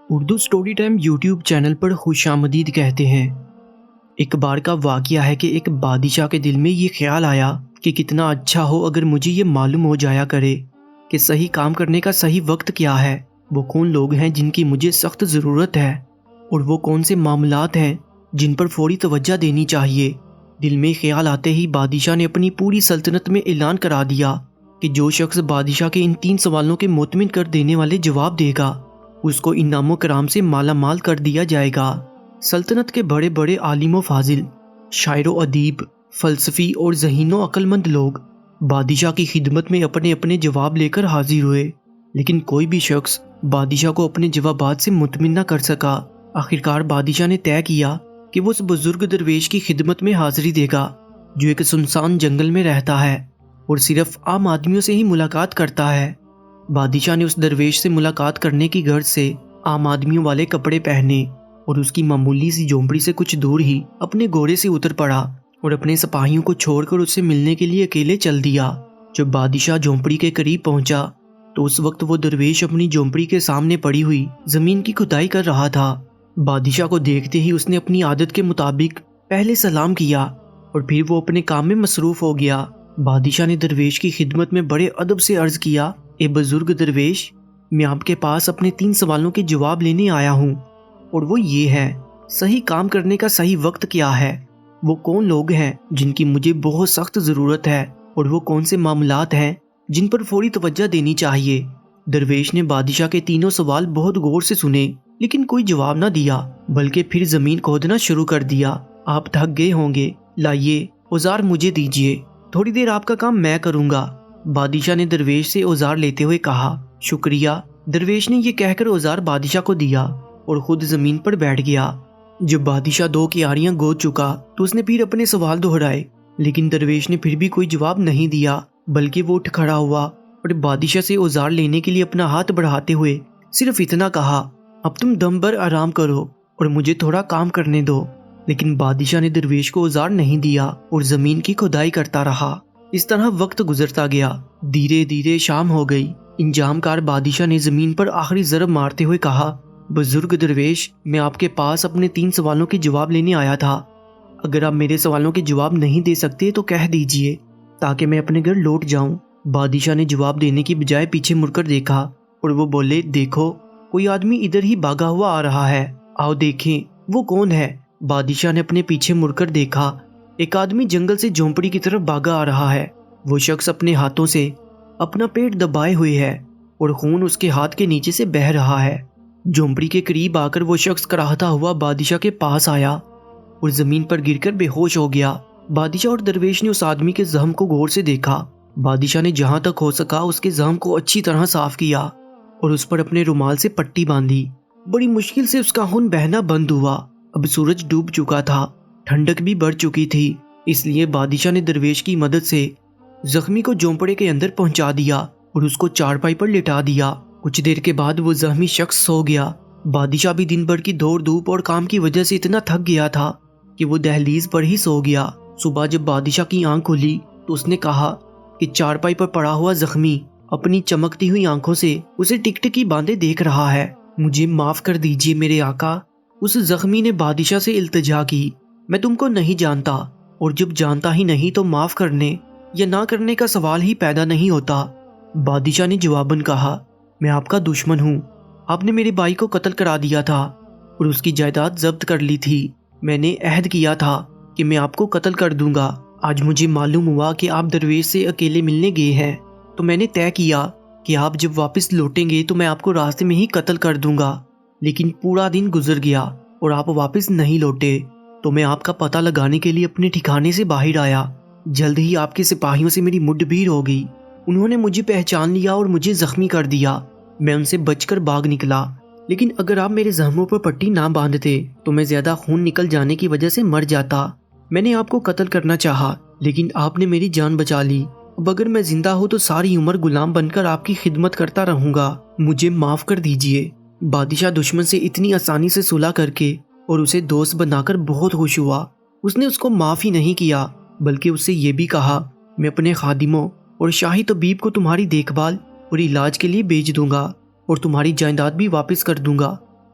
Urdu story time YouTube channel پر خوش آمدید کہتے ہیں۔ ایک بار کا واقعہ ہے کہ ایک بادشاہ کے دل میں یہ خیال آیا کہ کتنا اچھا ہو اگر مجھے یہ معلوم ہو جایا کرے کہ صحیح کام کرنے کا صحیح وقت کیا ہے، وہ کون لوگ ہیں جن کی مجھے سخت ضرورت ہے، اور وہ کون سے معاملات ہیں جن پر فوری توجہ دینی چاہیے۔ دل میں خیال آتے ہی بادشاہ نے اپنی پوری سلطنت میں اعلان کرا دیا کہ جو شخص بادشاہ کے ان 3 سوالوں کے مطمئن کر دینے والے جواب دے گا اس کو انعام و کرام سے مالا مال کر دیا جائے گا۔ سلطنت کے بڑے بڑے عالم و فاضل، شاعر و ادیب، فلسفی اور ذہین و عقل مند لوگ بادشاہ کی خدمت میں اپنے اپنے جواب لے کر حاضر ہوئے، لیکن کوئی بھی شخص بادشاہ کو اپنے جوابات سے مطمئن نہ کر سکا۔ آخرکار بادشاہ نے طے کیا کہ وہ اس بزرگ درویش کی خدمت میں حاضری دے گا جو ایک سنسان جنگل میں رہتا ہے اور صرف عام آدمیوں سے ہی ملاقات کرتا ہے۔ بادشاہ نے اس درویش سے ملاقات کرنے کی غرض سے عام آدمیوں والے کپڑے پہنے اور اس کی معمولی سی جھونپڑی سے کچھ دور ہی اپنے گھوڑے سے اتر پڑا اور اپنے سپاہیوں کو چھوڑ کر اس سے ملنے کے لیے اکیلے چل دیا۔ جب بادشاہ جھونپڑی کے قریب پہنچا تو اس وقت وہ درویش اپنی جھونپڑی کے سامنے پڑی ہوئی زمین کی کھدائی کر رہا تھا۔ بادشاہ کو دیکھتے ہی اس نے اپنی عادت کے مطابق پہلے سلام کیا اور پھر وہ اپنے کام میں مصروف ہو گیا۔ بادشاہ نے درویش کی خدمت میں بڑے ادب سے عرض کیا، اے بزرگ درویش، میں آپ کے پاس اپنے 3 سوالوں کے جواب لینے آیا ہوں، اور وہ یہ ہے، صحیح کام کرنے کا صحیح وقت کیا ہے، وہ کون لوگ ہیں جن کی مجھے بہت سخت ضرورت ہے، اور وہ کون سے معاملات ہیں جن پر فوری توجہ دینی چاہیے۔ درویش نے بادشاہ کے تینوں سوال بہت غور سے سنے لیکن کوئی جواب نہ دیا، بلکہ پھر زمین کھودنا شروع کر دیا۔ آپ تھک گئے ہوں گے، لائیے اوزار مجھے دیجیے، تھوڑی دیر آپ کا کام میں کروں گا۔ بادشاہ نے درویش سے اوزار لیتے ہوئے کہا، شکریہ۔ درویش نے یہ کہہ کر اوزار بادشاہ کو دیا اور خود زمین پر بیٹھ گیا۔ جب بادشاہ 2 کیاریاں گود چکا تو اس نے پھر اپنے سوال دہرائے، لیکن درویش نے پھر بھی کوئی جواب نہیں دیا، بلکہ وہ اٹھ کھڑا ہوا اور بادشاہ سے اوزار لینے کے لیے اپنا ہاتھ بڑھاتے ہوئے صرف اتنا کہا، اب تم دم بھر آرام کرو اور مجھے تھوڑا کام کرنے دو۔ لیکن بادشاہ نے درویش کو اوزار نہیں دیا اور زمین کی کھدائی کرتا رہا۔ اس طرح وقت گزرتا گیا، دھیرے دھیرے شام ہو گئی۔ انجام کار بادشاہ نے زمین پر آخری ضرب مارتے ہوئے کہا، بزرگ درویش، میں آپ کے پاس اپنے 3 سوالوں کے جواب لینے آیا تھا۔ اگر آپ میرے سوالوں کے جواب نہیں دے سکتے تو کہہ دیجئے تاکہ میں اپنے گھر لوٹ جاؤں۔ بادشاہ نے جواب دینے کی بجائے پیچھے مڑ کر دیکھا اور وہ بولے، دیکھو کوئی آدمی ادھر ہی بھاگا ہوا آ رہا ہے، آؤ دیکھیں وہ کون ہے۔ بادشاہ نے اپنے پیچھے مڑ کر دیکھا، ایک آدمی جنگل سے جھونپڑی کی طرف بھاگا آ رہا ہے۔ وہ شخص اپنے ہاتھوں سے اپنا پیٹ دبائے ہوئے ہے اور خون اس کے ہاتھ کے نیچے سے بہہ رہا ہے۔ جھونپڑی کے قریب آ کر وہ شخص کراہتا ہوا بادشاہ کے پاس آیا اور زمین پر گر کر بے ہوش ہو گیا۔ بادشاہ اور درویش نے اس آدمی کے زخم کو غور سے دیکھا۔ بادشاہ نے جہاں تک ہو سکا اس کے زخم کو اچھی طرح صاف کیا اور اس پر اپنے رومال سے پٹی باندھی۔ بڑی مشکل سے اس کا خون بہنا بند ہوا۔ اب سورج ڈوب چکا تھا، ٹھنڈک بھی بڑھ چکی تھی، اس لیے بادشاہ نے درویش کی مدد سے زخمی کو جھونپڑے کے اندر پہنچا دیا اور اس کو چارپائی پر لٹا دیا۔ کچھ دیر کے بعد وہ زخمی شخص سو گیا۔ بادشاہ بھی دن بھر کی دوڑ دھوپ اور کام کی وجہ سے اتنا تھک گیا تھا کہ وہ دہلیز پر ہی سو گیا۔ صبح جب بادشاہ کی آنکھ کھلی تو اس نے کہا کہ چارپائی پر پڑا ہوا زخمی اپنی چمکتی ہوئی آنکھوں سے اسے ٹکٹکی باندھے دیکھ رہا ہے۔ مجھے معاف کر دیجئے میرے آقا، اس زخمی نے بادشاہ سے التجا کی، میں تم کو نہیں جانتا، اور جب جانتا ہی نہیں تو معاف کرنے یا نہ کرنے کا سوال ہی پیدا نہیں ہوتا۔ بادشاہ نے جواباً کہا، میں آپ کا دشمن ہوں، آپ نے میرے بھائی کو قتل کرا دیا تھا اور اس کی جائیداد ضبط کر لی تھی۔ میں نے عہد کیا تھا کہ میں آپ کو قتل کر دوں گا۔ آج مجھے معلوم ہوا کہ آپ درویش سے اکیلے ملنے گئے ہیں، تو میں نے طے کیا کہ آپ جب واپس لوٹیں گے تو میں آپ کو راستے میں ہی قتل کر دوں گا۔ لیکن پورا دن گزر گیا اور آپ واپس نہیں لوٹے، تو میں آپ کا پتہ لگانے کے لیے اپنے ٹھکانے سے باہر آیا۔ جلد ہی آپ کے سپاہیوں سے میری مڈ بھیڑ ہو گئی، انہوں نے مجھے پہچان لیا اور مجھے زخمی کر دیا۔ میں ان سے بچ کر بھاگ نکلا، لیکن اگر آپ میرے زخموں پر پٹی نہ باندھتے تو میں زیادہ خون نکل جانے کی وجہ سے مر جاتا۔ میں نے آپ کو قتل کرنا چاہا لیکن آپ نے میری جان بچا لی۔ اب اگر میں زندہ ہوں تو ساری عمر غلام بن کر آپ کی خدمت کرتا رہوں گا، مجھے معاف کر دیجئے۔ بادشاہ دشمن سے اتنی آسانی سے صلح کر کے اور اسے دوست بنا کر بہت خوش ہوا۔ اس نے اس کو معاف ہی نہیں کیا بلکہ اس سے یہ بھی کہا، میں اپنے خادموں اور شاہی طبیب کو تمہاری دیکھ بھال اور علاج کے لیے بھیج دوں گا اور تمہاری جائیداد بھی واپس کر دوں گا۔